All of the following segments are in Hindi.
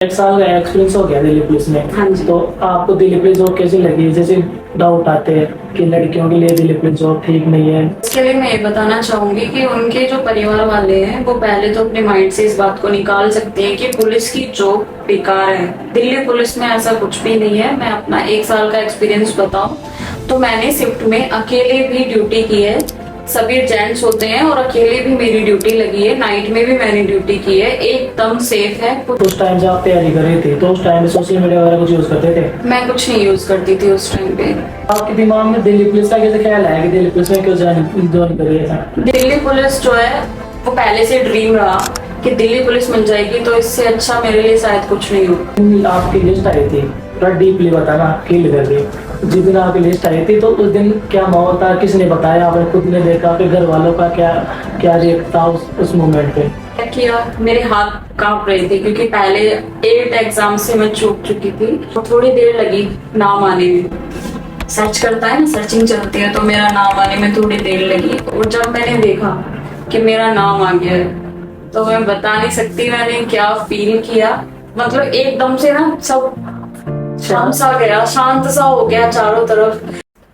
एक साल का एक्सपीरियंस हो गया दिल्ली पुलिस में। हाँ जी। तो आपको दिल्ली पुलिस जॉब कैसी लगी? जैसे डाउट आते हैं कि लड़कियों के लिए दिल्ली पुलिस जॉब ठीक नहीं है। इसके लिए मैं ये बताना चाहूंगी कि उनके जो परिवार वाले हैं वो पहले तो अपने माइंड से इस बात को निकाल सकते हैं कि पुलिस की जॉब बेकार है। दिल्ली पुलिस में ऐसा कुछ भी नहीं है। मैं अपना 1 साल का एक्सपीरियंस बताऊं तो मैंने शिफ्ट में अकेले भी ड्यूटी की है। सभी जेंट्स होते हैं और अकेले भी मेरी ड्यूटी लगी है। नाइट में भी मैंने ड्यूटी की है। एकदम सेफ है। उस टाइम जब आप तैयारी कर रही थी तो उस टाइम में सोशल मीडिया वगैरह कुछ यूज करते थे? मैं कुछ नहीं यूज करती थी उस टाइम पे। आपके दिमाग में दिल्ली पुलिस का कैसे ख्याल है कि दिल्ली पुलिस में क्यों ज्वाइन करिए ऐसा? दिल्ली पुलिस जो है वो पहले से ड्रीम रहा कि दिल्ली पुलिस मिल जाएगी तो इससे अच्छा मेरे लिए शायद कुछ नहीं होगा। आपकी लिस्ट आई थी, थोड़ा डीपली बताना फील करके। जिस दिन आपकी लिस्ट आई थी तो उस दिन क्या माहौल था, किसने बताया, आपने खुद ने देखा, आपके घर वालों का क्या क्या रिएक्ट था उस मोमेंट पे? क्या किया, मेरे हाथ कांप रहे थे क्योंकि पहले 8 एग्जाम से मैं चूक चुकी थी। तो थोड़ी देर लगी नाम आने में। सर्च करता है ना, सर्चिंग चलती है, तो मेरा नाम आने में थोड़ी देर लगी। और जब मैंने देखा कि मेरा नाम आ गया है तो मैं बता नहीं सकती मैंने क्या फील किया। मतलब एकदम से ना सब शांत सा गया, शांत सा हो गया चारों तरफ।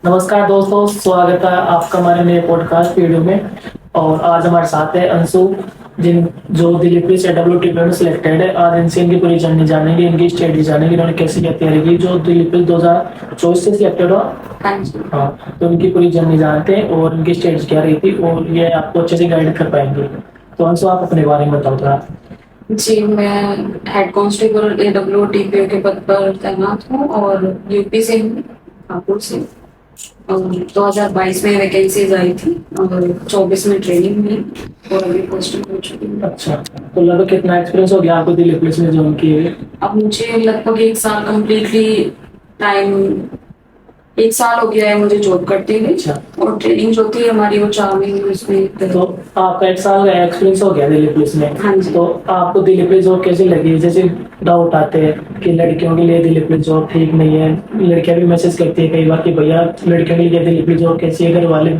नमस्कार दोस्तों, स्वागत है आपका हमारे नए पॉडकास्ट वीडियो में। और आज हमारे साथ है अंशु, जो दिल्ली पुलिस WTP में सिलेक्टेड है। आज इनसे इनकी पूरी जर्नी जानेंगे, इनकी स्टडी जानेंगे, इन्होंने कैसे क्या तैयारी की। जो दिल्ली पुलिस 2024 से सिलेक्टेड हो। हाँ जी। हाँ, तो उनकी पूरी जर्नी जानते हैं और उनकी स्टेज क्या रही थी और ये आपको अच्छे से गाइड कर पाएंगे। तो अंशु, आप अपने बारे में बताओ थोड़ा। जी, मैं हेड कांस्टेबल AWTP के पद पर तैनात हूँ और यूपी से हूँ, हापुड़ से। और 2022 में वैकेंसीज आई थी और 24 में ट्रेनिंग हुई और अभी पोस्टिंग हो चुकी है। अच्छा, तो लगभग कितना एक्सपीरियंस हो गया आपको दिल्ली पुलिस में ज्वाइन किए? अब मुझे लगभग 1 साल कम्प्लीटली टाइम 1 साल हो गया है मुझे जॉब करते हुए। अच्छा। और ट्रेनिंग जो थी हमारी वो 4 महीने उसमें। तो आपका 1 साल का एक्सपीरियंस हो गया दिल्ली पुलिस में। हाँ जी। तो आपको दिल्ली पुलिस जॉब कैसी लगी? जैसे डाउट आते हैं कि लड़कियों के लिए दिल्ली पुलिस जॉब ठीक नहीं है। लड़कियां भी मैसेज करती है कई बार कि भैया लड़कियों के लिए दिल्ली पुलिस जॉब कैसी है, घर वाले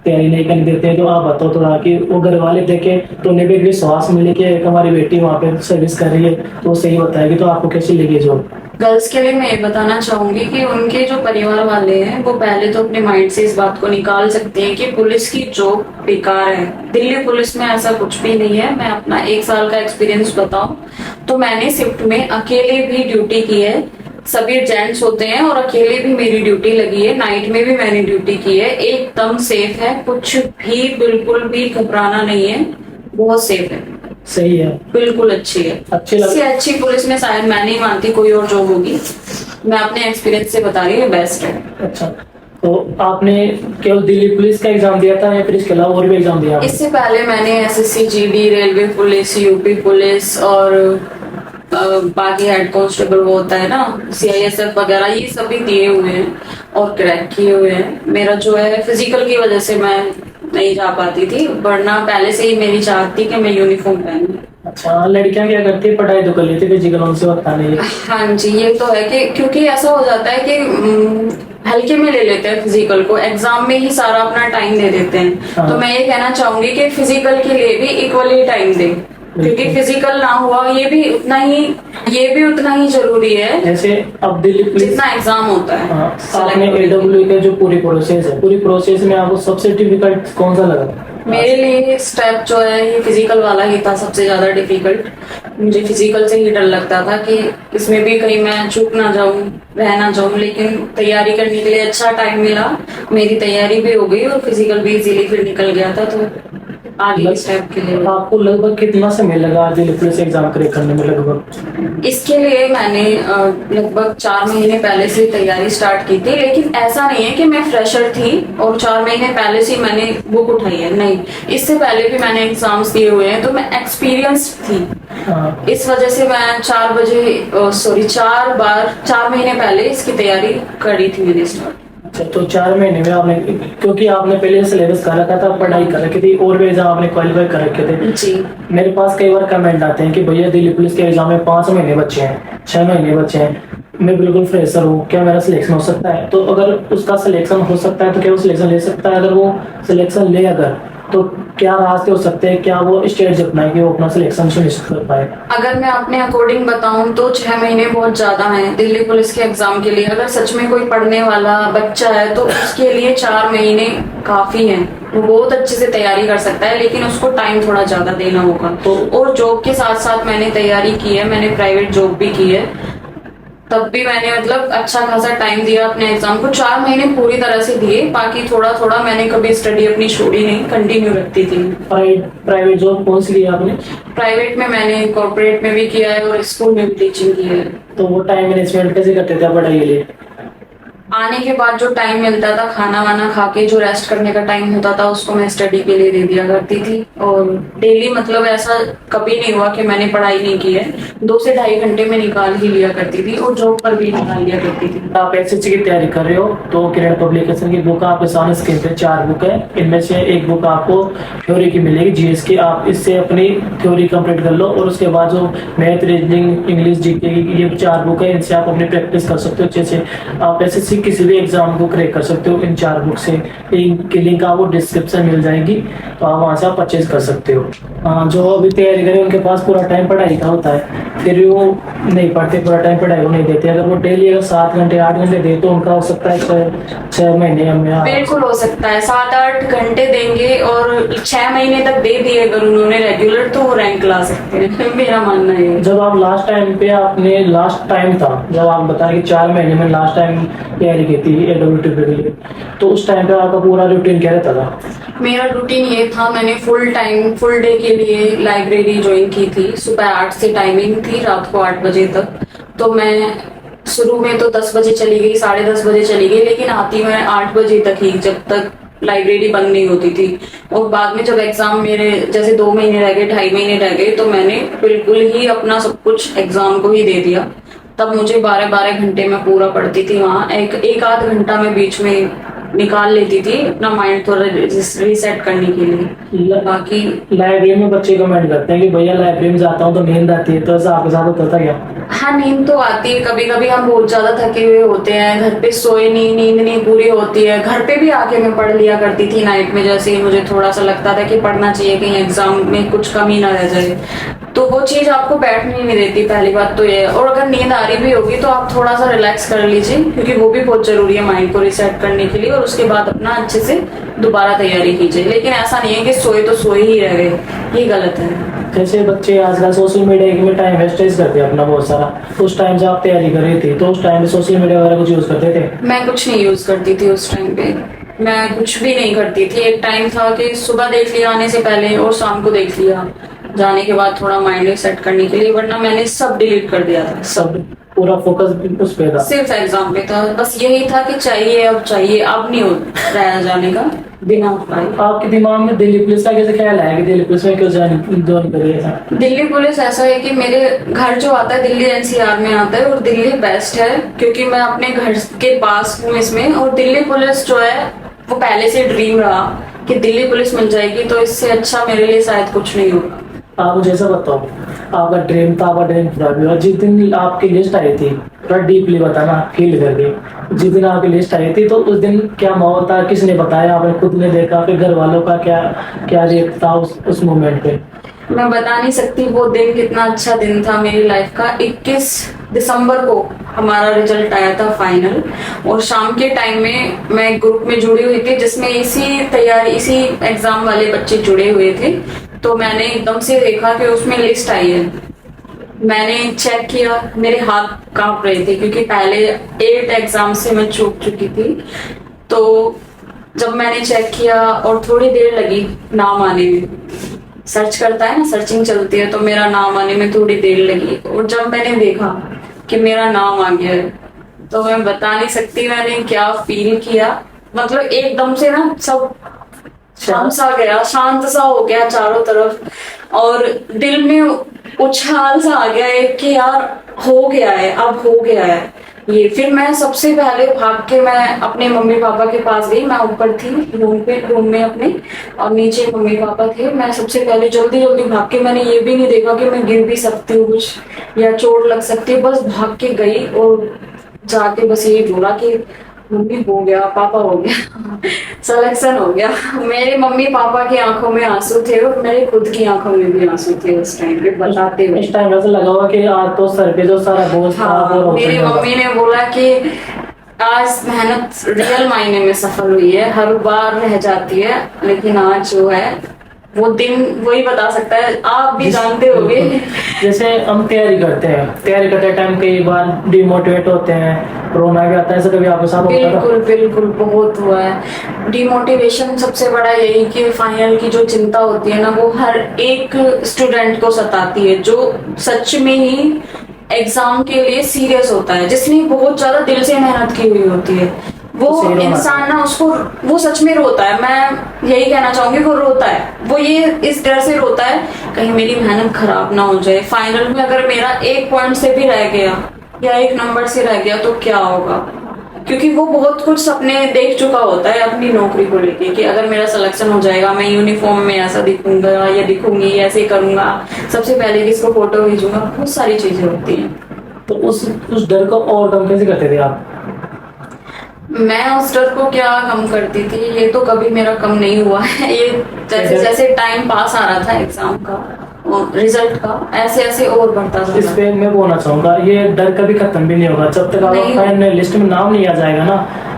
तैयारी नहीं करने देते हैं। तो आप बताओ थोड़ा कि वो घर वाले देखे तो उन्हें भी एक विश्वास मिले कि एक हमारी बेटी वहाँ पे सर्विस कर रही है, तो सही बताएगी। तो आपको कैसी लगी जॉब? गर्ल्स के लिए मैं ये बताना चाहूंगी कि उनके जो परिवार वाले हैं वो पहले तो अपने माइंड से इस बात को निकाल सकते हैं कि पुलिस की जॉब बेकार है। दिल्ली पुलिस में ऐसा कुछ भी नहीं है। मैं अपना 1 साल का एक्सपीरियंस बताऊं तो मैंने शिफ्ट में अकेले भी ड्यूटी की है। सभी जेंट्स होते हैं और अकेले भी मेरी ड्यूटी लगी है। नाइट में भी मैंने ड्यूटी की है। एकदम सेफ है, कुछ भी बिल्कुल भी घबराना नहीं है। बहुत सेफ है, सही है, बिल्कुल अच्छी है। अच्छी लग इससे अच्छी पुलिस में शायद मैं नहीं मानती कोई और जॉब होगी। मैं अपने एक्सपीरियंस से बता रही हूँ, बेस्ट है। अच्छा, तो आपने केवल दिल्ली पुलिस का एग्जाम दिया था या फिर इसके अलावा और भी एग्जाम दिया? इससे पहले मैंने SSC GD, railway police, UP police और बाकी हेड कांस्टेबल वो होता है ना, CISF वगैरह, ये सभी दिए हुए हैं और क्रैक किए हुए हैं। मेरा जो है फिजिकल की वजह से मैं नहीं जा पाती थी, वरना पहले से ही मेरी चाहत थी कि मैं यूनिफॉर्म पहनूं। अच्छा, लड़कियां क्या करती है, पढ़ाई तो कर लेती है, फिजिकल उनसे होता नहीं है। हाँ जी, ये तो है कि क्योंकि ऐसा हो जाता है कि हल्के में ले लेते हैं फिजिकल को, एग्जाम में ही सारा अपना टाइम दे देते हैं। हाँ। तो मैं ये कहना चाहूंगी कि फिजिकल के लिए भी इक्वली टाइम दें, क्योंकि फिजिकल ना हुआ ये भी उतना ही जरूरी है जैसे अब दिल्ली पुलिस जितना एग्जाम होता है। हाँ, आपने AW का जो पूरी प्रोसेस में आपको सबसे डिफिकल्ट कौन सा लगा? मेरे लिए स्टेप जो है ये फिजिकल वाला ही था सबसे ज्यादा डिफिकल्ट। मुझे फिजिकल से ही डर लगता था कि इसमें भी कहीं मैं चूक ना जाऊं, रह ना जाऊं। लेकिन तैयारी करने के लिए अच्छा टाइम मिला, मेरी तैयारी भी हो गई और फिजिकल भी इजीली फिर निकल गया था। तो आगे स्टेप के लिए आपको लगभग कितना समय लगा दिल्ली पुलिस एग्जाम क्रैक करने में? लगभग इसके लिए मैंने लगभग 4 महीने पहले से तैयारी स्टार्ट की थी। लेकिन ऐसा नहीं है कि मैं फ्रेशर थी और 4 महीने पहले से मैंने बुक उठाई है, नहीं। इससे पहले भी मैंने एग्जाम्स दिए हुए हैं, तो मैं एक्सपीरियंस थी। हाँ। इस वजह से मैं 4 महीने पहले इसकी तैयारी करी थी मैंने स्टार्ट। अच्छा, तो 4 महीने में आपने, क्योंकि आपने पहले सिलेबस कर रखा था, पढ़ाई कर रखी थी और भी एग्जाम आपने क्वालिफाई कर रखे थे जी। मेरे पास कई बार कमेंट आते हैं कि भैया दिल्ली पुलिस के एग्जाम में 5 महीने बचे हैं, 6 महीने बचे हैं, मैं बिल्कुल फ्रेशर हूँ, क्या मेरा सिलेक्शन हो सकता है? तो अगर उसका सिलेक्शन हो सकता है तो क्या वो सिलेक्शन ले सकता है? अगर वो सिलेक्शन ले, अगर तो क्या रास्ते हो सकते हैं, क्या वो स्टेज अपनाए कि वो अपना सिलेक्शन सुनिश्चित कर पाए? अगर मैं अपने अकॉर्डिंग बताऊं तो 6 महीने बहुत ज्यादा हैं दिल्ली पुलिस के एग्जाम के लिए। अगर सच में कोई पढ़ने वाला बच्चा है तो उसके लिए 4 महीने काफी हैं। वो बहुत अच्छे से तैयारी कर सकता है, लेकिन उसको टाइम थोड़ा ज्यादा देना होगा। तो और जॉब के साथ साथ मैंने तैयारी की है, मैंने प्राइवेट जॉब भी की है, तब भी मैंने मतलब अच्छा खासा टाइम दिया अपने एग्जाम को। 4 महीने पूरी तरह से दिए, बाकी थोड़ा थोड़ा मैंने कभी स्टडी अपनी छोड़ी नहीं, कंटिन्यू रखती थी। प्राइवेट जॉब कौन सी की आपने? प्राइवेट में मैंने कॉर्पोरेट में भी किया है और स्कूल में भी टीचिंग की है। तो वो टाइम मैनेजमेंट कैसे करते थे आप पढ़ाई के लिए? आने के बाद जो टाइम मिलता था, खाना वाना खा के जो रेस्ट करने का टाइम होता था, उसको मैं स्टडी के लिए दे दिया करती थी। और डेली मतलब ऐसा कभी नहीं हुआ कि मैंने पढ़ाई नहीं की है। 2 से 2.5 घंटे में निकाल ही लिया करती थी और जॉब पर भी निकाल लिया करती थी। आप एसएससी की तैयारी कर रहे हो तो किरण पब्लिकेशन की बुक आपके सामने स्क्रीन पे 4 बुक है। इनमें से एक बुक आपको थ्योरी की मिलेगी, जीएस की। आप इससे अपनी थ्योरी कंप्लीट कर लो और उसके बाद जो मैथ, रीजनिंग, इंग्लिश, जीके की ये 4 बुक है, इनसे आप अपनी प्रैक्टिस कर सकते हो अच्छे से। आप एसएससी किसी भी एग्जाम को क्रैक कर सकते हो इन 4 बुक से। इनकी लिंक आपको डिस्क्रिप्शन मिल जाएगी, तो आप वहां से आप परचेज कर सकते हो। जो अभी तैयारी करें उनके पास पूरा टाइम पढ़ाई का होता है, फिर वो नहीं पढ़ते, पूरा टाइम पढ़ाई को नहीं देते। अगर वो डेली अगर 7 घंटे 8 घंटे दे तो उनका हो सकता है 6 महीने में। बिल्कुल हो सकता है 7-8 घंटे देंगे और 6 महीने तक दे दिए अगर उन्होंने रेगुलर, तो वो रैंक ला सकते हैं। मेरा मानना है। जब आप लास्ट टाइम पे आपने लास्ट टाइम था जब आप बताएं कि 4 महीने में लास्ट टाइम तैयारी की थी AWTP के लिए, तो उस टाइम पे आपका पूरा रूटीन क्या रहता था? मेरा रूटीन ये था, मैंने फुल डे के लिए लाइब्रेरी ज्वाइन की थी। सुबह 8 से टाइमिंग थी, रात को 8 बजे तक। तो मैं शुरू में तो 10 बजे चली गई, 10:30 बजे चली गई, लेकिन आती मैं 8 बजे तक ही, जब तक लाइब्रेरी बंद नहीं होती थी। और बाद में जब एग्जाम मेरे जैसे 2 महीने रह गए, 2.5 महीने रह गए, तो मैंने बिल्कुल ही अपना सब कुछ एग्जाम को ही दे दिया। तब मुझे 12-12 घंटे में पूरा पढ़ती थी। वहाँ एक आध घंटा में बीच में निकाल लेती थी अपना माइंड थोड़ा रीसेट करने के लिए। बाकी लाइब्रेरी में बच्चे कमेंट करते हैं कि भैया लाइब्रेरी में जाता हूँ तो नींद आती है, तो ऐसा आपके साथ होता था क्या? हाँ, नींद तो आती है। कभी कभी हम बहुत ज्यादा थके हुए होते हैं, घर पे सोए नहीं, नींद नहीं पूरी होती है। घर पे भी आके मैं पढ़ लिया करती थी नाइट में, जैसे ही मुझे थोड़ा सा लगता था कि पढ़ना चाहिए, कहीं एग्जाम में कुछ कमी ना रह जाए। तो वो चीज आपको बैठने नहीं देती, पहली बात तो ये। और अगर नींद आ रही भी होगी तो आप थोड़ा सा रिलैक्स कर लीजिए, क्योंकि वो भी बहुत जरूरी है माइंड को रिसेट करने के लिए। और उसके बाद अपना अच्छे से दोबारा तैयारी कीजिए। लेकिन ऐसा नहीं है कि सोए तो सोए ही रह गए, ये गलत है। जैसे बच्चे आजकल सोशल मीडिया में टाइम वेस्टेज करते हैं अपना बहुत सारा, उस टाइम से आप तैयारी कर रही थी तो उस टाइम में सोशल मीडिया वगैरह कुछ यूज करते थे? मैं कुछ नहीं यूज करती थी उस टाइम पे, मैं कुछ भी नहीं करती थी। एक टाइम था कि सुबह देख लिया आने से पहले और शाम को देख लिया जाने के बाद, थोड़ा माइंड सेट करने के लिए, वरना मैंने सब डिलीट कर दिया था। सब पूरा फोकस उस पे था, सिर्फ एग्जाम पे था। बस यही था कि चाहिए, अब चाहिए, अब नहीं हो रहा जाने का बिना उपाय। आपके दिमाग में दिल्ली पुलिस का कैसे ख्याल आया कि दिल्ली पुलिस में क्यों ज्वाइन करिए? दिल्ली पुलिस ऐसा है कि मेरे घर जो आता है दिल्ली NCR में आता है, और दिल्ली बेस्ट है क्योंकि मैं अपने घर के पास हूँ इसमें। और दिल्ली पुलिस जो है वो पहले से ड्रीम रहा कि दिल्ली पुलिस मिल जाएगी, तो इससे अच्छा मेरे लिए शायद कुछ नहीं होगा। आप मुझे ऐसा बताओ, आपका ड्रीम था, आपका ड्रीम पूरा भी हुआ। जिस दिन आपकी लिस्ट आई थी, थोड़ा डीपली बताना, फील करके। जिस दिन आपकी लिस्ट आई थी तो उस दिन क्या माहौल था, किसने बताया, आपने खुद ने देखा, फिर घर वालों का क्या क्या रिएक्ट था उस मोमेंट पे? मैं बता नहीं सकती वो दिन कितना अच्छा दिन था मेरी लाइफ का। 21 दिसंबर को हमारा रिजल्ट आया था फाइनल, और शाम के टाइम में मैं ग्रुप में जुड़ी हुई थी जिसमें इसी एग्जाम वाले बच्चे जुड़े हुए थे। तो मैंने एकदम से देखा कि उसमें लिस्ट आई है। मैंने चेक किया, मेरे हाथ कांप रहे थे क्योंकि पहले 8 एग्जाम से मैं चूक चुकी थी। तो जब मैंने चेक किया और थोड़ी देर लगी नाम आने में, सर्च करता है ना, सर्चिंग चलती है, तो मेरा नाम आने में थोड़ी देर लगी। और जब मैंने देखा कि मेरा नाम आ गया है, तो मैं बता नहीं सकती मैंने क्या फील किया। मतलब एकदम से ना सब शांत सा गया, शांत सा हो गया चारों तरफ, और दिल में उछाल सा आ गया है कि यार हो गया है, अब हो गया है ये। फिर मैं सबसे पहले भाग के मैं अपने मम्मी पापा के पास गई। मैं ऊपर थी रूम में अपने, और नीचे मम्मी पापा थे। मैं सबसे पहले जल्दी भाग के, मैंने ये भी नहीं देखा कि मैं गिर भी सकती हूँ कुछ या चोट लग सकती है, बस भाग के गई और जाके बस यही बोला कि मम्मी हो गया, पापा हो गया, सिलेक्शन हो गया। मेरे मम्मी पापा की आंखों में आंसू थे और मेरे खुद की आंखों में भी आंसू थे उस टाइम पे बताते हुए। इस टाइम ऐसा लगा हुआ कि आज तो सर पे जो सारा बोझ था हाँ, वो मेरी रोशन होगा। मम्मी ने बोला कि आज मेहनत रियल मायने में सफल हुई है, हर बार रह जाती है, लेकिन आज जो है वो दिन वही बता सकता है, आप भी जानते होंगे। जैसे हम तैयारी करते टाइम कई बार डिमोटिवेट होते हैं, रोना भी आता है, ऐसा कभी आपके साथ होता था? बिल्कुल बिल्कुल, बहुत हुआ है डिमोटिवेशन। सबसे बड़ा यही कि फाइनल की जो चिंता होती है ना, वो हर एक स्टूडेंट को सताती है जो सच में ही एग्जाम के लिए सीरियस होता है, जिसने बहुत ज्यादा दिल से मेहनत की हुई होती है। वो सही रोना। इंसान ना उसको वो सच में रोता है, मैं यही कहना चाहूंगी, वो रोता है, वो ये इस डर से रोता है कहीं मेरी मेहनत खराब ना हो जाए, फाइनल में अगर मेरा एक पॉइंट से भी रह गया या एक नंबर से रह गया तो क्या होगा। क्योंकि वो बहुत कुछ सपने देख चुका होता है अपनी नौकरी को लेके कि अगर मेरा सिलेक्शन हो जाएगा, मैं यूनिफॉर्म में ऐसा दिखूंगा या दिखूंगी, ऐसे करूंगा, सबसे पहले किसको फोटो भेजूंगा, बहुत सारी चीजें होती हैं। तो उस डर को ओवरकम कैसे करते थे आप? मैं उस डर को क्या कम करती थी, ये तो कभी मेरा कम नहीं हुआ है। ये जैसे जैसे टाइम पास आ रहा था एग्जाम का, रिजल्ट का, ऐसे ऐसे और बढ़ता इस जाता। पे मैं बोलना चाहूंगा, ये डर कभी खत्म भी नहीं होगा जब तक नहीं। आपका फाइनल लिस्ट में नाम नहीं आ जाएगा ना।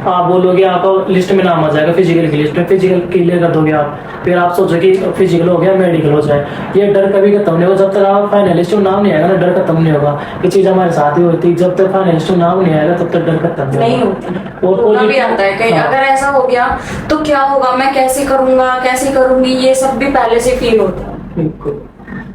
आप बोलोगे आपका लिस्ट में नाम आ जाएगा, फिजिकल की लिस्ट में, फिजिकल क्लियर कर दोगे आप, फिर आप सोचो कि फिजिकल हो गया, मेडिकल हो जाए, ये डर कभी खत्म नहीं होगा जब तक आप फाइनल लिस्ट में नाम नहीं आएगा ना, डर खत्म नहीं होगा। ये चीज हमारे साथ ही होती है, जब तक फाइनल लिस्ट में नाम नहीं आएगा तब तक डर खत्म नहीं होगा। होता, और रोना भी आता है कहीं, हाँ। अगर ऐसा हो गया तो क्या होगा, मैं कैसे करूंगा, कैसे करूंगी, ये सब भी पहले से फील होता है। बिल्कुल।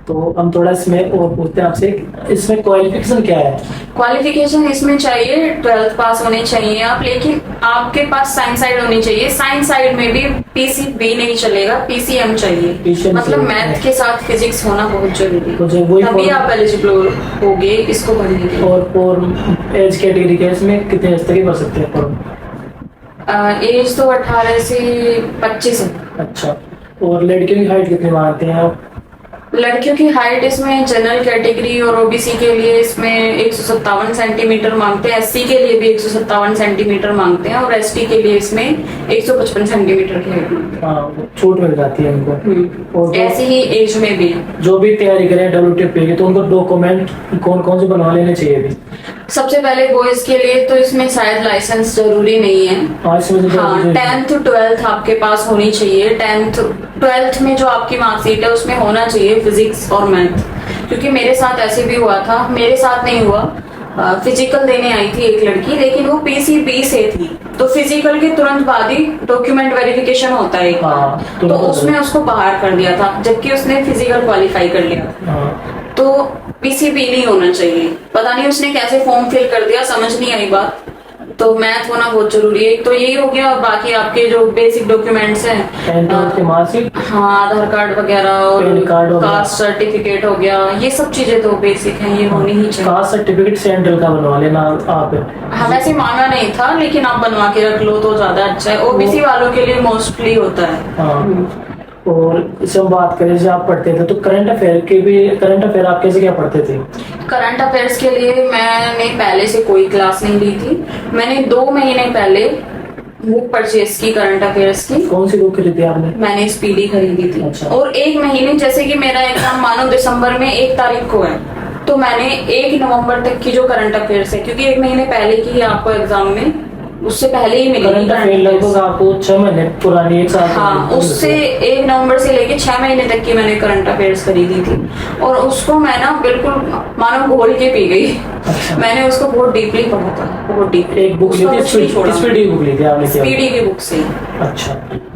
तो हम थोड़ा इसमें और पूछते हैं आपसे, इसमें क्वालिफिकेशन क्या है? क्वालिफिकेशन इसमें चाहिए 12th पास होनी चाहिए आप, लेकिन आपके पास साइंस साइड होनी चाहिए। साइंस साइड में भी पीसीबी नहीं चलेगा, पीसीएम चाहिए, PCM मतलब चाहिए। मैथ के साथ फिजिक्स होना बहुत जरूरी तो जो है, वही तभी फॉर्म- आप एलिजिबल होगे इसको भरने के लिए। और एज कैटेगरी के इसमें कितने एज तक ही भर सकते हैं फॉर्म? एज तो 18 से 25 है। अच्छा, और लड़कियों की हाइट कितनी मांगते हैं आप? लड़कियों की हाइट इसमें जनरल कैटेगरी और ओबीसी के लिए इसमें 157 सेंटीमीटर मांगते हैं, एससी के लिए भी 157 सेंटीमीटर मांगते हैं और एसटी के लिए इसमें 155 सेंटीमीटर की हाइट मांगते हाँ, वो छूट मिल जाती है उनको। हैं। और ऐसे ही एज में भी जो भी तैयारी करें WTP की, तो उनको डॉक्यूमेंट कौन कौन से बनवा लेने चाहिए अभी? सबसे पहले बॉयज के लिए तो इसमें शायद लाइसेंस जरूरी नहीं है। आज से मुझे हाँ, जरूरी है। 10th 12th आपके पास होनी चाहिए। 10th 12th में जो आपकी मार्कशीट है उसमें होना चाहिए फिजिक्स और मैथ, क्योंकि मेरे साथ ऐसे भी हुआ था, मेरे साथ नहीं हुआ, फिजिकल देने आई थी एक लड़की, लेकिन वो पीसीबी से थी, तो फिजिकल के तुरंत बाद ही डॉक्यूमेंट वेरिफिकेशन होता है एक बार, हाँ, तो उसमें उसको बाहर कर दिया था, जबकि उसने फिजिकल क्वालिफाई कर लिया था। हाँ, तो पीसीबी नहीं होना चाहिए, पता नहीं उसने कैसे फॉर्म फिल कर दिया, समझ नहीं आई बात। तो मैथ होना बहुत जरूरी है। तो यही हो गया, बाकी आपके जो बेसिक डॉक्यूमेंट्स हैं, 10th 12th की मार्कशीट, हाँ, आधार कार्ड वगैरह और पैन कार्ड हो गया। कास्ट सर्टिफिकेट हो गया, ये सब चीजें तो बेसिक हैं, ये होनी ही चाहिए। कास्ट सर्टिफिकेट सेंट्रल का बनवा लेना आप। हाँ, वैसे मांगा नहीं था, लेकिन आप बनवा के रख लो तो ज्यादा अच्छा है, ओबीसी वालों के लिए मोस्टली होता है। हाँ, और इसे हम बात करें, जैसे आप पढ़ते थे तो करंट अफेयर आप कैसे क्या पढ़ते थे? करंट अफेयर्स के लिए मैंने पहले से कोई क्लास नहीं ली थी, मैंने 2 महीने पहले बुक परचेज की करंट अफेयर्स की। कौन सी बुक खरीदी आपने? मैंने स्पीडी खरीदी थी। अच्छा। और 1 महीने, जैसे कि मेरा एग्जाम मानो दिसंबर में 1 तारीख को है, तो मैंने 1 नवंबर तक की जो करंट अफेयर्स है, क्योंकि 1 महीने पहले की ही आपको एग्जाम में उससे पहले ही मिलेगी करंट अफेयर लगभग आपको 6 महीने पुरानी, 1 साल हाँ, पुरानी। उससे 1 नवंबर से लेके 6 महीने तक की मैंने करंट अफेयर्स खरीदी थी, और उसको मैं ना बिल्कुल मानो घोल के पी गई। अच्छा। मैंने उसको बहुत डीपली पढ़ा था, बहुत डीपली। एक बुक ली थी, स्पीडी बुक ली थी आपने? स्पीडी की बुक से। अच्छा,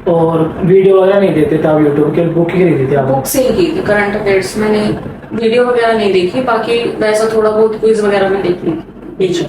और वीडियो वगैरह नहीं देते थे आप यूट्यूब के, बुक ही खरीदी थी आपने? बुक से ही की थी करंट अफेयर्स, मैंने वीडियो वगैरह नहीं देखी, बाकी वैसा थोड़ा बहुत क्विज वगैरह में देख ली। अच्छा,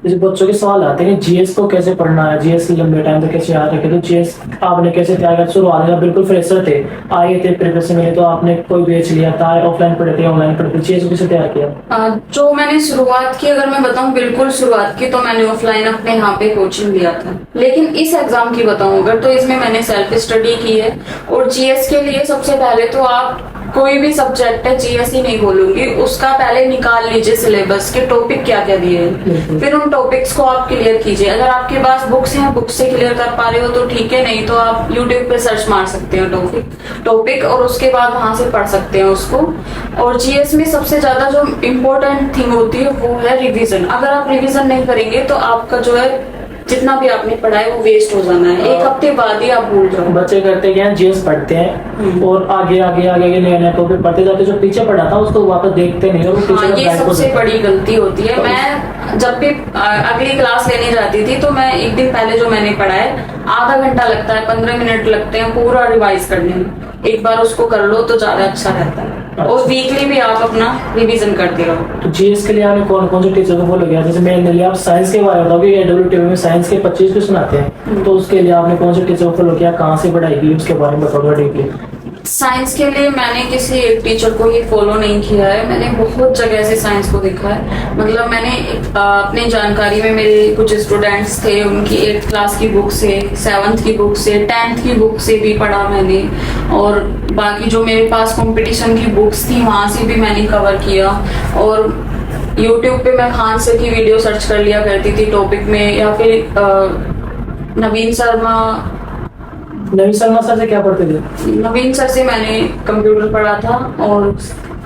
जैसे बच्चों के सवाल आते हैं जीएस को कैसे पढ़ना है, जीएस लंबे टाइम तक कैसे याद रखे, तो जीएस आपने कैसे तैयार किया? शुरुआत में बिल्कुल फ्रेशर थे, आए थे प्रिपरेशन में, तो आपने कोई बेच लिया था, ऑफलाइन पढ़े थे, ऑनलाइन पढ़े थे, जीएस को कैसे तैयार किया? जो मैंने शुरुआत की, अगर मैं बताऊं बिल्कुल शुरुआत की, तो मैंने ऑफलाइन अपने यहाँ पे कोचिंग लिया था। लेकिन इस एग्जाम की बताऊं अगर, तो इसमें मैंने सेल्फ स्टडी की है। और जीएस के लिए सबसे पहले तो आप कोई भी सब्जेक्ट है, जीएस ही नहीं बोलूंगी, उसका पहले निकाल लीजिए सिलेबस के टॉपिक क्या क्या दिए हैं, फिर उन टॉपिक्स को आप क्लियर कीजिए। अगर आपके पास बुक्स हैं, बुक से क्लियर कर पा रहे हो तो ठीक है, नहीं तो आप यूट्यूब पे सर्च मार सकते हो टॉपिक और उसके बाद वहां से पढ़ सकते हैं उसको। और जीएस में सबसे ज्यादा जो इम्पोर्टेंट थिंग होती है वो है रिविजन। अगर आप रिविजन नहीं करेंगे तो आपका जो है जितना भी आपने पढ़ा है वो वेस्ट हो जाना है, एक हफ्ते बाद ही आप भूल जाओ। बच्चे करते क्या, जीएस पढ़ते हैं और आगे आगे आगे नए नए टॉपिक पढ़ते जाते, जो पीछे पढ़ा था उसको वापस देखते नहीं, और वो हाँ, ये सबसे बड़ी गलती होती है। मैं जब भी अगली क्लास लेने जाती थी तो मैं एक दिन पहले जो मैंने पढ़ा है, आधा घंटा लगता है, 15 मिनट लगते हैं पूरा रिवाइज करने में। एक बार उसको कर लो तो ज्यादा अच्छा रहता है। और वीकली भी आप अपना रिवीजन करते रहो। तो जीएस के लिए आपने कौन कौन से टीचर को फॉलो किया? जैसे मैं आप साइंस के बारे में बताओगे, AWTV में साइंस के 25 क्वेश्चन आते हैं, तो उसके लिए आपने कौन से टीचर को फॉलो किया, कहाँ से पढ़ाई की, उसके बारे में बताओ डीपली। साइंस के लिए मैंने किसी एक टीचर को ही फॉलो नहीं किया है, मैंने बहुत जगह से साइंस को देखा है। मतलब मैंने अपने जानकारी में मेरे कुछ स्टूडेंट्स थे, उनकी 8th क्लास की बुक से, 7th की बुक से, 10th की बुक से भी पढ़ा मैंने, और बाकी जो मेरे पास कंपटीशन की बुक्स थी वहां से भी मैंने कवर किया। और यूट्यूब पे मैं खान सर की वीडियो सर्च कर लिया करती थी टॉपिक में, या फिर नवीन शर्मा सर से क्या पढ़ते थे? नवीन सर से मैंने कंप्यूटर पढ़ा था, और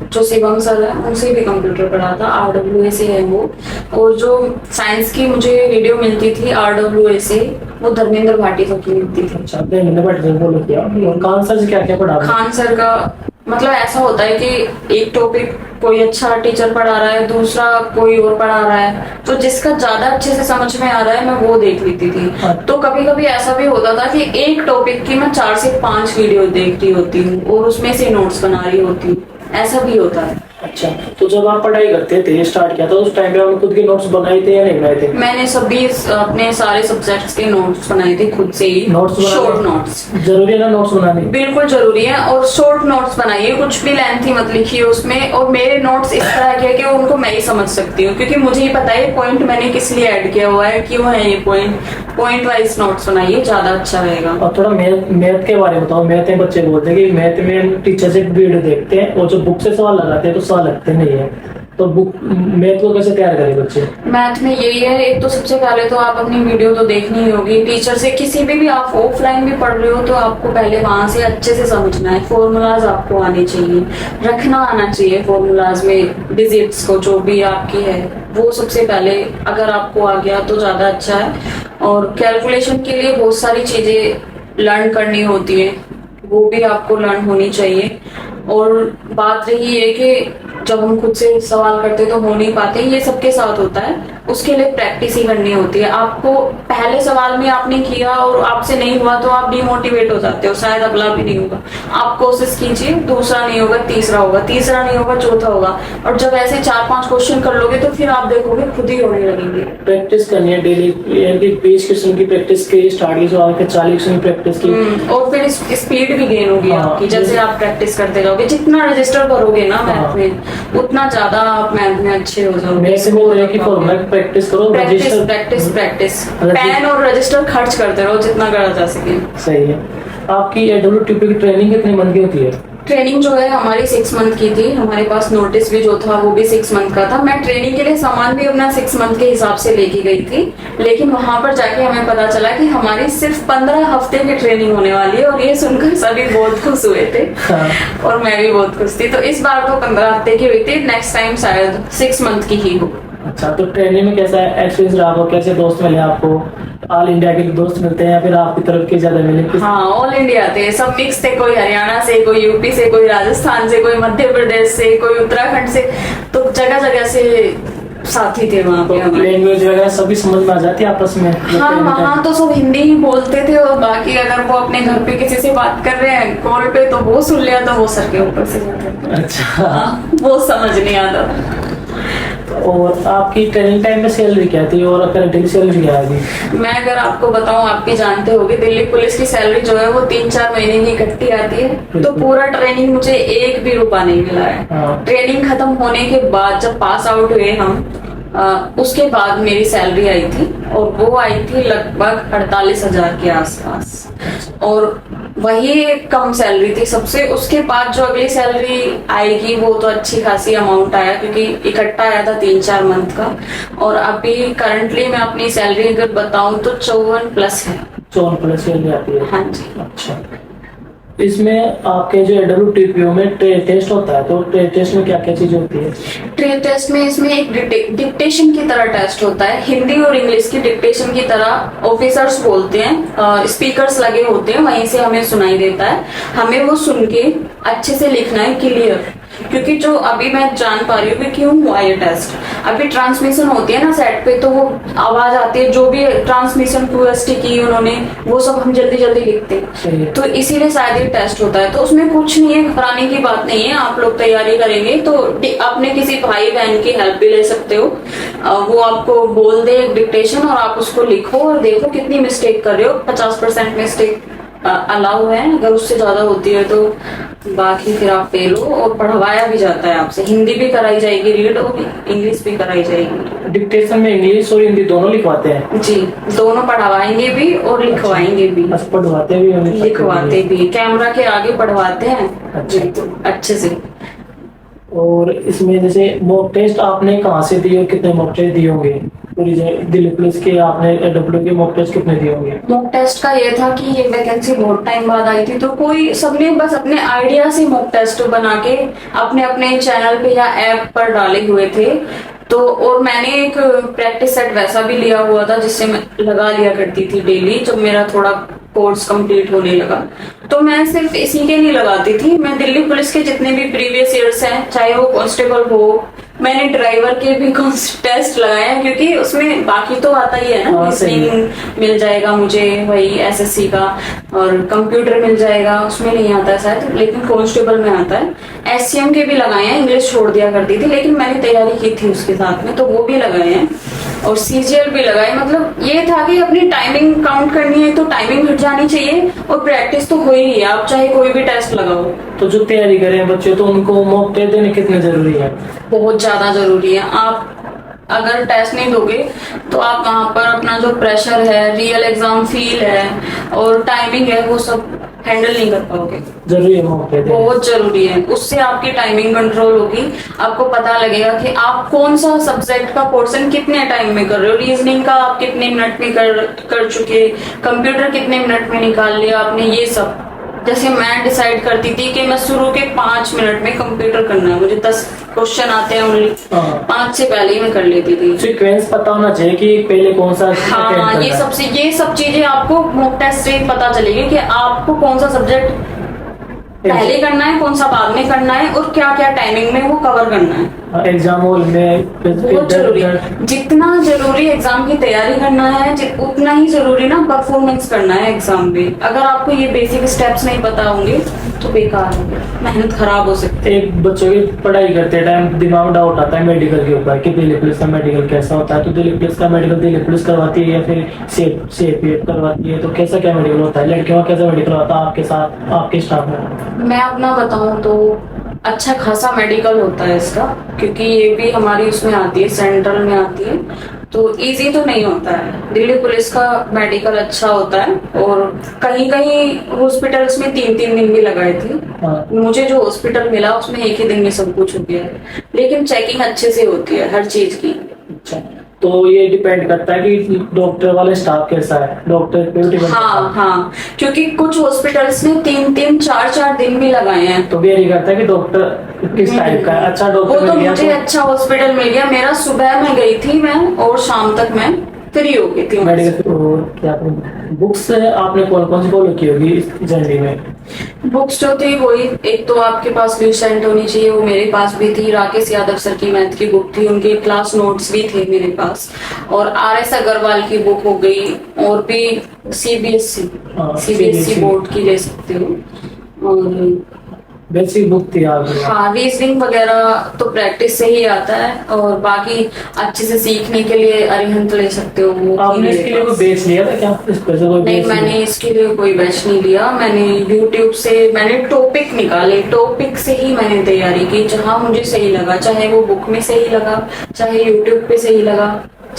जो शिवम सर है उनसे भी कंप्यूटर पढ़ा था, RWA से है वो। और जो साइंस की मुझे वीडियो मिलती थी RWA से, वो धर्मेंद्र भाटी सर की मिलती थी। अच्छा, धर्मेंद्र भाटी सर फॉलो किया। और खान सर से क्या क्या पढ़ा? खान सर का मतलब ऐसा होता है कि एक टॉपिक कोई अच्छा टीचर पढ़ा रहा है, दूसरा कोई और पढ़ा रहा है, तो जिसका ज्यादा अच्छे से समझ में आ रहा है मैं वो देख लेती थी। तो कभी कभी ऐसा भी होता था कि एक टॉपिक की मैं 4 से 5 वीडियो देख रही होती हूँ और उसमें से नोट्स बना रही होती हूँ, ऐसा भी होता है। अच्छा, तो जब आप पढ़ाई करते थे, स्टार्ट किया था, उस टाइम पे आपने खुद के नोट्स बनाए थे या नहीं बनाए थे? मैंने सभी अपने सारे सब्जेक्ट्स के नोट्स बनाए थे खुद से ही। नोट्स शॉर्ट नोट्स जरूरी है ना? नोट्स बनाने बिल्कुल जरूरी है, और शॉर्ट नोट्स बनाइए, कुछ भी लेंथी मत लिखिए उसमें। और मेरे नोट्स इस तरह के कि उनको मैं ही समझ सकती हूँ, क्योंकि मुझे ही पता है पॉइंट मैंने किस लिए ऐड किया हुआ है, क्यों है ये पॉइंट वाइज नोट्स बनाइए, ज्यादा अच्छा रहेगा। और थोड़ा मैथ के बारे में बताओ। मैथ में बच्चे बोलते हैं कि मैथ में टीचर से वीडियो देखते हैं और जो बुक से सवाल लगाते हैं तो सवाल लगते नहीं है, तो बुक मैथ को कैसे तैयार करें बच्चे? मैथ में यही है, एक तो सबसे पहले तो आप अपनी वीडियो तो देखनी ही होगी टीचर से, किसी भी आप ऑफलाइन भी पढ़ रहे हो तो आपको पहले वहां से अच्छे से समझना है। फॉर्मूलाज आपको आने चाहिए, रखना आना चाहिए फॉर्मूलाज में डिजिट्स को, जो भी आपकी है वो सबसे पहले अगर आपको आ गया तो ज्यादा अच्छा है। और कैलकुलेशन के लिए बहुत सारी चीजें लर्न करनी होती है, वो भी आपको लर्न होनी चाहिए। और बात रही है कि जब हम खुद से सवाल करते तो हो नहीं पाते, ये सबके साथ होता है, उसके लिए प्रैक्टिस ही करनी होती है। आपको पहले सवाल में आपने किया और आपसे नहीं हुआ तो आप डिमोटिवेट हो जाते हो, शायद अगला भी नहीं होगा। आप कोशिश कीजिए, दूसरा नहीं होगा तीसरा होगा, तीसरा नहीं होगा चौथा होगा, और जब ऐसे 4-5 क्वेश्चन कर लोगे तो फिर आप देखोगे खुद ही होने लगेंगे। प्रैक्टिस करनी है डेली, 20 क्वेश्चन की प्रैक्टिस की स्टार्ट की, 40 क्वेश्चन की प्रैक्टिस की, और फिर स्पीड भी गेन होगी आपकी, जैसे आप प्रैक्टिस करते जाओगे। जितना रजिस्टर भरोगे ना मैथ में, उतना ज्यादा आप मैथ में अच्छे हो जाओगे। प्रैक्टिस करो, प्रैक्टिस पेन और रजिस्टर खर्च करते रहो जितना करा जा सके। सही है। आपकी AWTP की ट्रेनिंग कितने मंथ की होती है? ट्रेनिंग जो है हमारी 6 मंथ की थी, हमारे पास नोटिस भी जो था वो भी 6 मंथ का था। मैं ट्रेनिंग के लिए सामान भी अपना 6 मंथ के हिसाब से लेके गई थी, लेकिन वहां पर जाके हमें पता चला कि हमारी सिर्फ 15 हफ्ते की ट्रेनिंग होने वाली है, और ये सुनकर सभी बहुत खुश हुए थे। हाँ। और मैं भी बहुत खुश थी। तो इस बार तो 15 हफ्ते की हुई थी, नेक्स्ट टाइम शायद 6 मंथ की ही हो। अच्छा, तो ट्रेनिंग में कैसा एक्सपीरियंस रहा आपको? कैसे दोस्त मिले आपको? ऑल इंडिया के दोस्त मिलते हैं या फिर आपकी तरफ के ज्यादा मिले? हाँ, ऑल इंडिया थे, सब मिक्स थे, कोई हरियाणा से, कोई यूपी से, कोई राजस्थान से, कोई मध्य प्रदेश से, कोई उत्तराखंड से, तो जगह जगह से साथी थे वहाँ पे। लैंग्वेज वगैरह सभी समझ में आ जाती है आपस में? हाँ, वहाँ तो सब हिंदी ही बोलते थे, और बाकी अगर वो अपने घर पे किसी से बात कर रहे हैं कॉल पे तो वो सुन लिया तो वो सर के ऊपर से जाते। अच्छा। हाँ, वो समझ नहीं आता। और आपकी ट्रेनिंग टाइम में सैलरी क्या थी और करंटली सैलरी क्या है? मैं अगर आपको बताऊं, आप भी जानते होंगे, दिल्ली पुलिस की सैलरी जो है वो 3-4 महीने की इकट्ठी आती है, तो पूरा ट्रेनिंग मुझे 1 भी रुपया नहीं मिला है। हाँ। ट्रेनिंग खत्म होने के बाद जब पास आउट हुए हम, उसके बाद मेरी सैलरी आई थी, और वो आई थी लगभग 48,000 के आसपास। और वही कम सैलरी थी सबसे। उसके बाद जो अगली सैलरी आएगी वो तो अच्छी खासी अमाउंट आया, क्योंकि इकट्ठा आया था 3-4 मंथ का। और अभी करंटली मैं अपनी सैलरी अगर बताऊं तो 54+ है। 54+ सैलरी आती है? हाँ जी। अच्छा, इसमें आपके जो WTPO में टेस्ट होता है, तो टेस्ट में क्या क्या चीज होती है? ट्रेड टेस्ट में इसमें एक डिक्टेशन की तरह टेस्ट होता है, हिंदी और इंग्लिश की डिक्टेशन की तरह। ऑफिसर्स बोलते हैं, स्पीकर्स लगे होते हैं, वहीं से हमें सुनाई देता है, हमें वो सुन के अच्छे से लिखना है, क्लियर। क्योंकि जो अभी मैं जान पा रही हूँ कि क्यों हुआ ये टेस्ट, अभी ट्रांसमिशन होती है ना सेट पे, तो वो आवाज आती है, जो भी ट्रांसमिशन QST की उन्होंने, वो सब हम जल्दी जल्दी लिखते हैं, तो इसीलिए शायद ये टेस्ट होता है। तो उसमें कुछ नहीं है, घबराने की बात नहीं है। आप लोग तैयारी करेंगे तो अपने किसी भाई बहन की हेल्प भी ले सकते हो, वो आपको बोल दे डिक्टेशन और आप उसको लिखो और देखो कितनी मिस्टेक कर रहे हो। 50% मिस्टेक अलाउ है, अगर उससे ज्यादा होती है तो बाकी फिर आप फेल हो। और पढ़वाया भी जाता है आपसे, हिंदी भी कराई जाएगी, रीड होगी, इंग्लिश भी कराई जाएगी। डिक्टेशन में इंग्लिश और हिंदी दोनों लिखवाते हैं? जी, दोनों पढ़वाएंगे भी और लिखवाएंगे भी। पढ़वाते भी और लिखवाते भी, कैमरा के आगे पढ़वाते हैं। अच्छा, अच्छे से। और इसमें जैसे मॉक टेस्ट आपने कहाँ से दिए और कितने मॉक टेस्ट दिए होंगे? पूरी दिल्ली पुलिस के आपने AWW के मॉक टेस्ट कितने दिए होंगे? मॉक टेस्ट का ये था कि ये वैकेंसी बहुत टाइम बाद आई थी, तो कोई सबने बस अपने आइडिया से मॉक टेस्ट बना के अपने अपने चैनल पे या ऐप पर डाले हुए थे। तो और मैंने एक प्रैक्टिस सेट वैसा भी लिया हुआ था, जिससे मैं लगा लिया करती थी डेली, जब मेरा थोड़ा कोर्स कंप्लीट होने लगा। तो मैं सिर्फ इसी के नहीं लगाती थी, मैं दिल्ली पुलिस के जितने भी प्रीवियस ईयर्स हैं, चाहे वो कांस्टेबल हो, मैंने ड्राइवर के भी टेस्ट लगाए हैं, क्योंकि उसमें बाकी तो आता ही है ना, रीजनिंग मिल जाएगा मुझे, वही SSC का, और कंप्यूटर मिल जाएगा, उसमें नहीं आता है शायद, लेकिन कांस्टेबल में आता है। SCM के भी लगाए हैं, इंग्लिश छोड़ दिया करती थी, लेकिन मैंने तैयारी की थी उसके साथ में, तो वो भी लगाए हैं। और CGL भी लगाए। मतलब ये था कि अपनी टाइमिंग काउंट करनी है तो टाइमिंग घट जानी चाहिए, और प्रैक्टिस तो हो ही रही है, आप चाहे कोई भी टेस्ट लगाओ। तो जो तैयारी करें बच्चे, तो उनको मॉक टेस्ट देने कितने जरूरी है? बहुत ज्यादा जरूरी है। आप अगर टेस्ट नहीं दोगे तो आप वहां पर अपना जो प्रेशर है, रियल एग्जाम फील है और टाइमिंग है, वो सब हैंडल नहीं कर पाओगे। जरूरी है मॉक टेस्ट, बहुत जरूरी है। उससे आपकी टाइमिंग कंट्रोल होगी, आपको पता लगेगा कि आप कौन सा सब्जेक्ट का पोर्शन कितने टाइम में कर रहे हो। रीजनिंग का आप कितने मिनट में कर चुके, कंप्यूटर कितने मिनट में निकाल लिया आपने, ये सब। जैसे मैं डिसाइड करती थी कि मैं शुरू के 5 मिनट में कंप्यूटर करना है, मुझे 10 क्वेश्चन आते हैं ओनली, 5 से पहले ही मैं कर लेती थी। सीक्वेंस पता होना चाहिए कि पहले कौन सा। हाँ, ये सब चीजें आपको मॉक टेस्ट से पता चलेगी कि आपको कौन सा सब्जेक्ट पहले करना है, कौन सा बाद में करना है, और क्या क्या टाइमिंग में वो कवर करना है। एग्जाम हॉल में बहुत जरूरी है। जितना जरूरी एग्जाम की तैयारी करना है, उतना ही जरूरी ना परफॉर्मेंस करना है एग्जाम में। अगर आपको ये बेसिक स्टेप्स नहीं पता होंगे तो बेकार होंगे, मेहनत खराब हो सकती है। एक बच्चों की पढ़ाई करते टाइम दिमाग में डाउट आता है मेडिकल के ऊपर कि दिल्ली पुलिस का मेडिकल कैसा होता है, तो दिल्ली पुलिस का मेडिकल दिल्ली पुलिस करवाती है या फिर CAPF करवाती है, तो कैसा क्या मेडिकल होता है? लड़कियों का कैसा मेडिकल होता है आपके साथ, आपके स्टाफ में? मैं अपना बताऊं तो अच्छा खासा मेडिकल होता है इसका, क्योंकि ये भी हमारी उसमें आती है, सेंट्रल में आती है, तो इजी तो नहीं होता है। दिल्ली पुलिस का मेडिकल अच्छा होता है, और कहीं कहीं हॉस्पिटल्स में 3-3 दिन भी लगाए थे। मुझे जो हॉस्पिटल मिला उसमें एक ही दिन में सब कुछ हो गया है, लेकिन चेकिंग अच्छे से होती है हर चीज की। अच्छा, तो ये डिपेंड करता है कि डॉक्टर वाले स्टाफ कैसा है, डॉक्टर पे भी डिपेंड। हाँ, क्योंकि कुछ हॉस्पिटल्स ने 3-3, 4-4 दिन भी लगाए हैं, तो वेरी करता है कि डॉक्टर किस टाइप का है। अच्छा डॉक्टर वो तो मुझे अच्छा हॉस्पिटल मिल गया। मेरा सुबह में गई थी मैं, और शाम तक मैं फ्री हो गई थी मेडिकल। और क्या बुक्स आपने कौन कौन सी फॉलो की होगी इस जर्नी में? बुक्स जो थी वही, एक तो आपके पास लुसेंट होनी चाहिए, वो मेरे पास भी थी। राकेश यादव सर की मैथ की बुक थी, उनके क्लास नोट्स भी थे मेरे पास। और RS अग्रवाल की बुक हो गई, और भी CBSE बोर्ड की ले सकते हो। और बेसिक बुक थी आप? हाँ, रीजनिंग वगैरह तो प्रैक्टिस से ही आता है, और बाकी अच्छे से सीखने के लिए अरिहंत ले सकते हो। वो आपने इसके लिए कोई बेच लिया था क्या? नहीं, मैंने इसके लिए कोई बैच नहीं लिया। मैंने YouTube से मैंने टॉपिक निकाले, टॉपिक से ही मैंने तैयारी की, जहाँ मुझे सही लगा, चाहे वो बुक में सही लगा, चाहे YouTube पे सही लगा,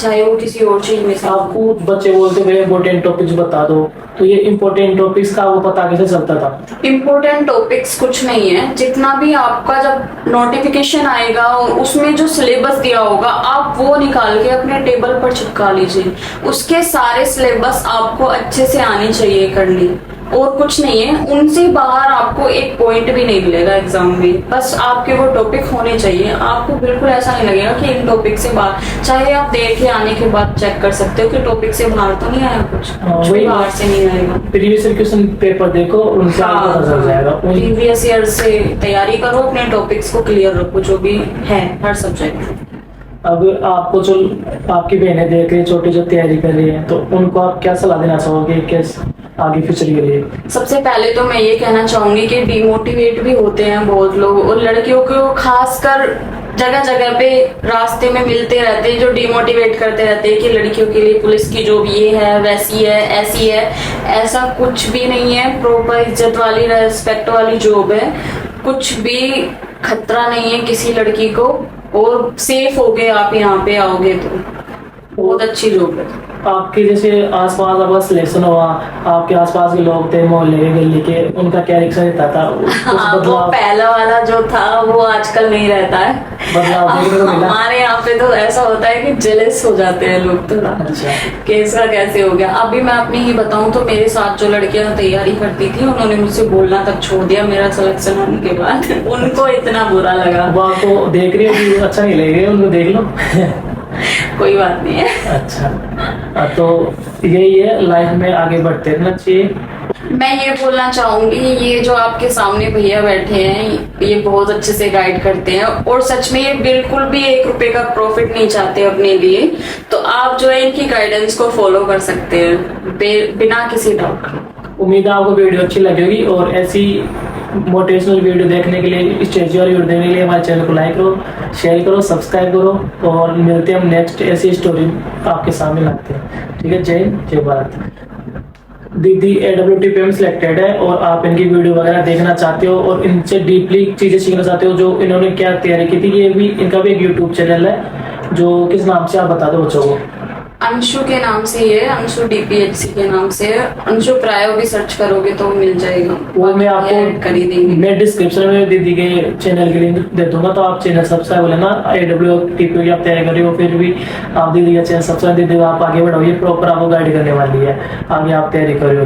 चाहे वो किसी और चीज में से। आपको बच्चे बोलते भाई इम्पोर्टेंट टॉपिक्स बता दो, तो ये इम्पोर्टेंट टॉपिक्स का वो पता कैसे चलता था? इम्पोर्टेंट टॉपिक्स कुछ नहीं है, जितना भी आपका जब नोटिफिकेशन आएगा उसमें जो सिलेबस दिया होगा आप वो निकाल के अपने टेबल पर चिपका लीजिए। उसके सारे सिलेबस आपको अच्छे से आनी चाहिए करनी, और कुछ नहीं है। उनसे बाहर आपको एक पॉइंट भी नहीं मिलेगा एग्जाम में, बस आपके वो टॉपिक होने चाहिए। आपको बिल्कुल ऐसा नहीं लगेगा कि इन टॉपिक से बाहर, चाहे आप देख के आने के बाद चेक कर सकते हो कि टॉपिक से बाहर तो नहीं आया कुछ भी बाहर से नहीं आएगा। प्रीवियस ईयर क्वेश्चन पेपर देखो, उनसे आपको पता चल जाएगा। प्रीवियस ईयर से तैयारी करो, अपने टॉपिक्स को क्लियर रखो जो भी है हर सब्जेक्ट। अब आपको जो आपकी बहनें देख रही है छोटी, जो तैयारी कर रही है, तो उनको आप क्या सलाह देना चाहोगे कैसे आगे फ्यूचर के लिए? सबसे पहले तो मैं ये कहना चाहूंगी कि डिमोटिवेट भी होते हैं बहुत लोग, और लड़कियों को खासकर जगह जगह पे रास्ते में मिलते रहते हैं जो डिमोटिवेट करते रहते हैं कि लड़कियों के लिए पुलिस की जॉब ये है, वैसी है, ऐसी है। ऐसा कुछ भी नहीं है, प्रॉपर इज्जत वाली रेस्पेक्ट वाली जॉब है, कुछ भी खतरा नहीं है किसी लड़की को, और सेफ हो गए आप यहाँ पे आओगे तो बहुत अच्छी जॉब है। आपके जैसे आसपास आपका सिलेक्शन हुआ, आपके आसपास के लोग थे मोहल्ले के गली के, उनका क्या रिएक्शन रहता था? हाँ, वो पहला वाला जो था वो आजकल नहीं रहता है। बदलाव देखने को मिला? हमारे यहाँ पे तो ऐसा होता है कि जेलस हो जाते हैं लोग थोड़ा। अच्छा। कि इसका कैसे हो गया। अभी मैं अपनी ही बताऊं तो मेरे साथ जो लड़कियां तैयारी करती थी उन्होंने मुझसे बोलना तक छोड़ दिया मेरा सिलेक्शन होने के बाद। उनको इतना बुरा लगा। वो आपको देख रही है, अच्छा नहीं लगेगा उनको, देख लो। कोई बात नहीं है। अच्छा, तो यही है, लाइफ में आगे बढ़ते रहना चाहिए। मैं ये बोलना चाहूंगी, ये जो आपके सामने भैया बैठे हैं ये बहुत अच्छे से गाइड करते हैं, और सच में ये बिल्कुल भी 1 रुपए का प्रॉफिट नहीं चाहते अपने लिए। तो आप जो है इनकी गाइडेंस को फॉलो कर सकते हैं बिना किसी डाउट। उम्मीद है आपको वीडियो अच्छी लगेगी, और ऐसी मोटिवेशनल वीडियो देखने के लिए, स्टेज वाली वीडियो देखने के लिए हमारे चैनल को लाइक करो, शेयर करो, सब्सक्राइब करो, और मिलते हैं हम नेक्स्ट ऐसी स्टोरी आपके सामने लाते हैं। ठीक है, जय हिंद, जय भारत। दीदी AWTP में सिलेक्टेड है, और आप इनकी वीडियो वगैरह देखना चाहते हो और इनसे डीपली चीजें सीखना चाहते हो जो इन्होंने क्या तैयारी की थी, ये भी इनका भी एक यूट्यूब चैनल है, जो किस नाम से आप बता दो बच्चों को? अंशु के नाम से ही है, अंशु DPHC के नाम से है। अंशु प्रायो भी सर्च करोगे तो मिल जाएगा, वो मैं आपको कर ही देंगे। मैं डिस्क्रिप्शन में दीदी के चैनल के लिंक दे दूंगा, तो आप चैनल सब्सक्राइब लेना। AWTP की आप तैयारी कर रही हो, फिर भी आप दीदी का चैनल सब्सक्राइब, दीदी आप आगे बढ़ाइए, प्रॉपर आपको गाइड करने वाली है, आगे आप तैयारी कर रहे हो।